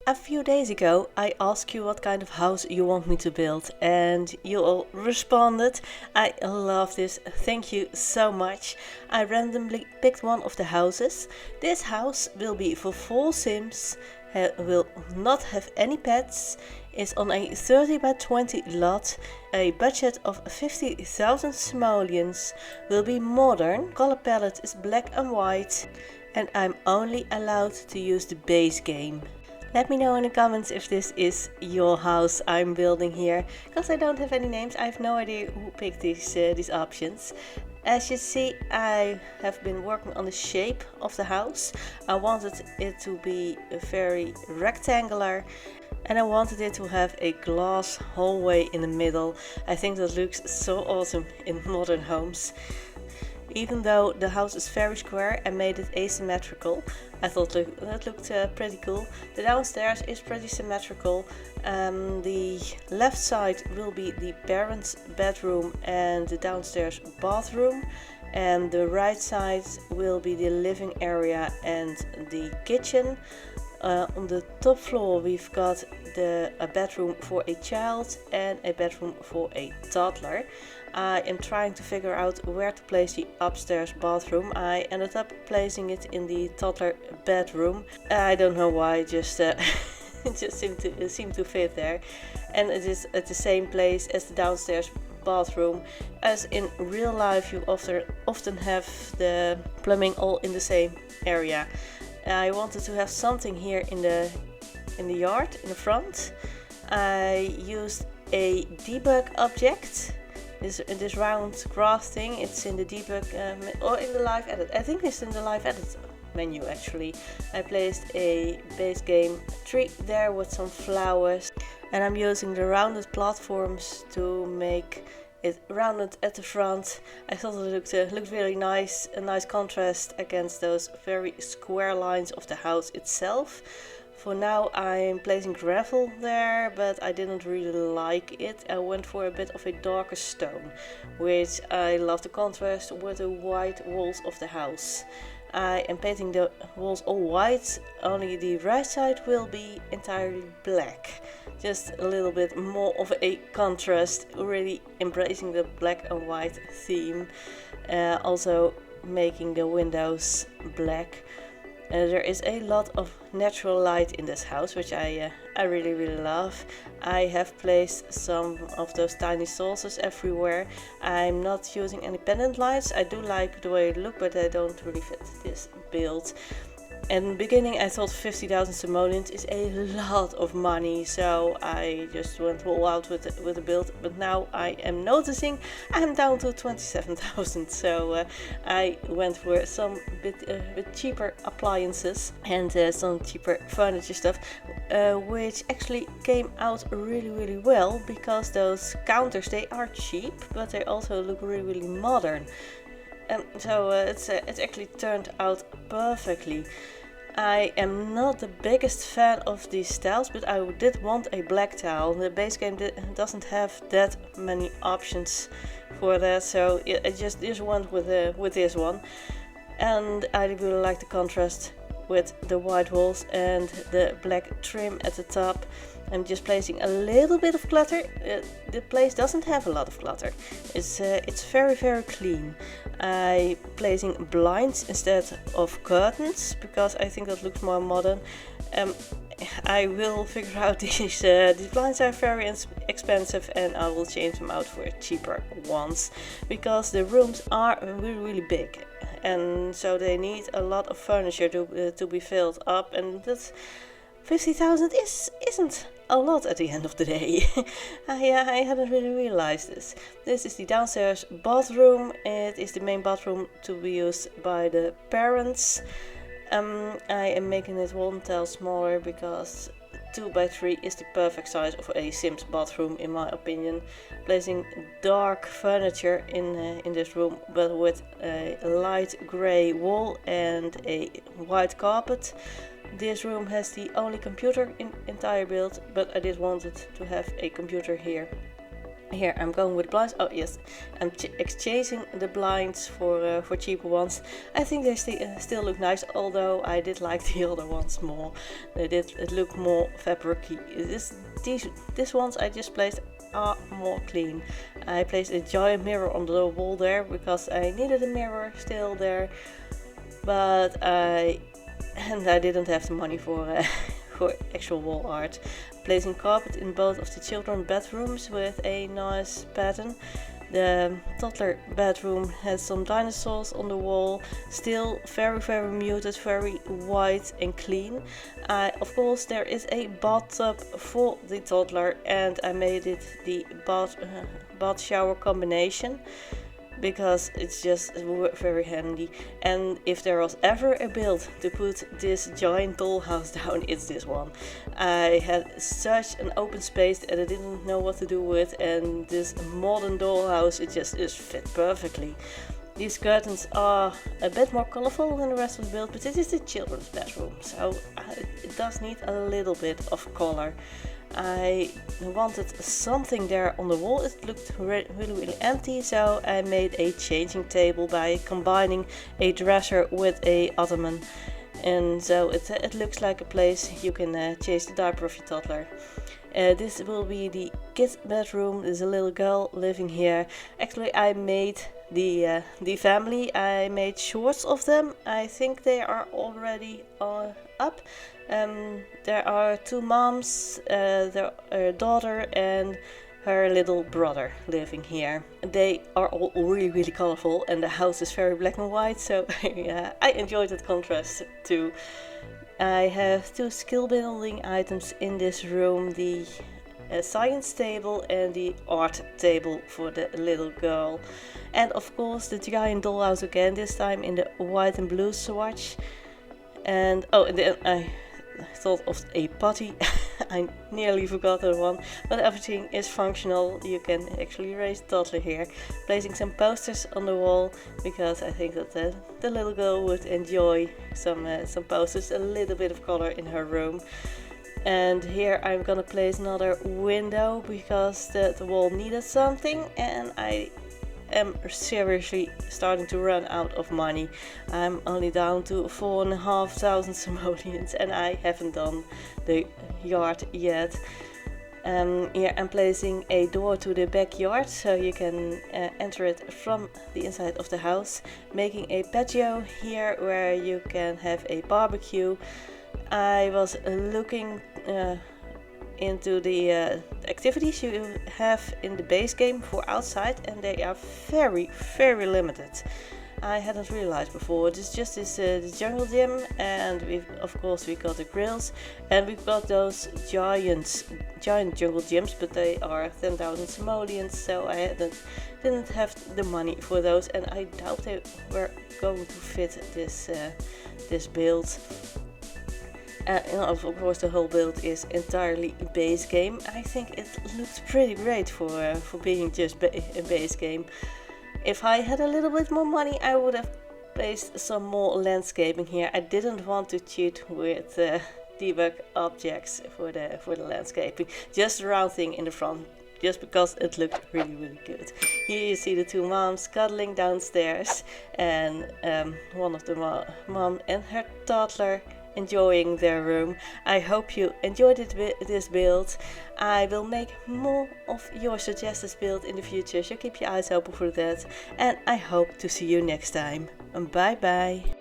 A few days ago I asked you what kind of house you want me to build and you all responded. I love this, thank you so much. I randomly picked one of the houses. This house will be for full Sims, will not have any pets, is on a 30 by 20 lot, a budget of 50,000 simoleons, will be modern, color palette is black and white, and I'm only allowed to use the base game. Let me know in the comments if this is your house I'm building here, because I don't have any names. I have no idea who picked these options. As you see, I have been working on the shape of the house. I wanted it to be very rectangular and I wanted it to have a glass hallway in the middle. I think that looks so awesome in modern homes. Even though the house is very square, I made it asymmetrical. I thought that looked pretty cool. The downstairs is pretty symmetrical. The left side will be the parents' bedroom and the downstairs bathroom. And the right side will be the living area and the kitchen. On the top floor we've got a bedroom for a child and a bedroom for a toddler. I am trying to figure out where to place the upstairs bathroom. I ended up placing it in the toddler bedroom. I don't know why, just it just seemed to fit there. And it is at the same place as the downstairs bathroom. As in real life you often have the plumbing all in the same area. I wanted to have something here in the yard, in the front. I used a debug object. This round grass thing, it's in the debug or in the live edit. I think it's in the live edit menu actually. I placed a base game tree there with some flowers, and I'm using the rounded platforms to make it rounded at the front. I thought it looked really nice, a nice contrast against those very square lines of the house itself. For now I'm placing gravel there, but I didn't really like it. I went for a bit of a darker stone, which I love the contrast with the white walls of the house. I am painting the walls all white, only the right side will be entirely black. Just a little bit more of a contrast, really embracing the black and white theme. Also making the windows black. There is a lot of natural light in this house, which I really love. I have placed some of those tiny sources everywhere. I'm not using any pendant lights. I do like the way it looks, but they don't really fit this build. In the beginning I thought 50,000 simoleons is a lot of money, so I just went all out with the build, but now I am noticing I'm down to 27,000, so I went for some bit cheaper appliances and some cheaper furniture stuff, which actually came out really well, because those counters, they are cheap but they also look really modern. So it's actually turned out perfectly. I am not the biggest fan of these tiles, but I did want a black tile. The base game doesn't have that many options for that, so I just went with this one. And I really like the contrast with the white walls and the black trim at the top. I'm just placing a little bit of clutter. The place doesn't have a lot of clutter. It's very clean. I'm placing blinds instead of curtains because I think that looks more modern. I will figure out these blinds are very expensive, and I will change them out for cheaper ones because the rooms are really big, and so they need a lot of furniture to be filled up, and that's 50,000 isn't a lot at the end of the day. I hadn't really realized this. This is the downstairs bathroom. It is the main bathroom to be used by the parents. I am making it one tile smaller because 2 by 3 is the perfect size of a Sims bathroom in my opinion. Placing dark furniture in this room, but with a light grey wall and a white carpet. This room has the only computer in entire build, but I did want it to have a computer here. Here I'm going with blinds. Oh yes, I'm exchanging the blinds for cheaper ones. I think they still look nice, although I did like the other ones more. They did look more fabricy. These ones I just placed are more clean. I placed a giant mirror on the wall there because I needed a mirror still there, but I didn't have the money for for actual wall art. Placing carpet in both of the children's bedrooms with a nice pattern. The toddler bedroom has some dinosaurs on the wall, still very muted, very white and clean. Of course there is a bathtub for the toddler, and I made it the bath shower combination because it's just very handy. And if there was ever a build to put this giant dollhouse down, it's this one. I had such an open space that I didn't know what to do with, and this modern dollhouse, it just fit perfectly. These curtains are a bit more colorful than the rest of the build, but it is the children's bedroom, so it does need a little bit of color. I wanted something there on the wall. It looked really empty, so I made a changing table by combining a dresser with a ottoman, and so it looks like a place you can change the diaper of your toddler. This will be the kids' bedroom. There's a little girl living here. Actually, I made the family. I made shorts of them. I think they are already up. There are two moms, their daughter and her little brother living here. They are all really colorful, and the house is very black and white, so yeah, I enjoyed that contrast too. I have two skill building items in this room, the science table and the art table for the little girl. And of course the giant dollhouse again, this time in the white and blue swatch. And then I thought of a potty. I nearly forgot that one, but everything is functional. You can actually raise the toddler here. Placing some posters on the wall because I think that the little girl would enjoy some posters, a little bit of color in her room. And here I'm gonna place another window because the wall needed something, and I am seriously starting to run out of money. I'm only down to 4,500 simoleons, and I haven't done the yard yet. Here I'm placing a door to the backyard so you can enter it from the inside of the house. Making a patio here where you can have a barbecue. I was looking into the activities you have in the base game for outside, and they are very limited. I hadn't realized before. It's just this jungle gym, and we got the grills, and we've got those giant jungle gyms, but they are 10,000 simoleons, so I didn't have the money for those, and I doubt they were going to fit this build. Of course the whole build is entirely base game. I think it looks pretty great for being just a base game. If I had a little bit more money, I would have placed some more landscaping here. I didn't want to cheat with debug objects for the landscaping. Just a round thing in the front, just because it looked really good. Here you see the two moms cuddling downstairs, and one of the mom and her toddler enjoying their room. I hope you enjoyed this build. I will make more of your suggested build in the future, so keep your eyes open for that, and I hope to see you next time. Bye bye.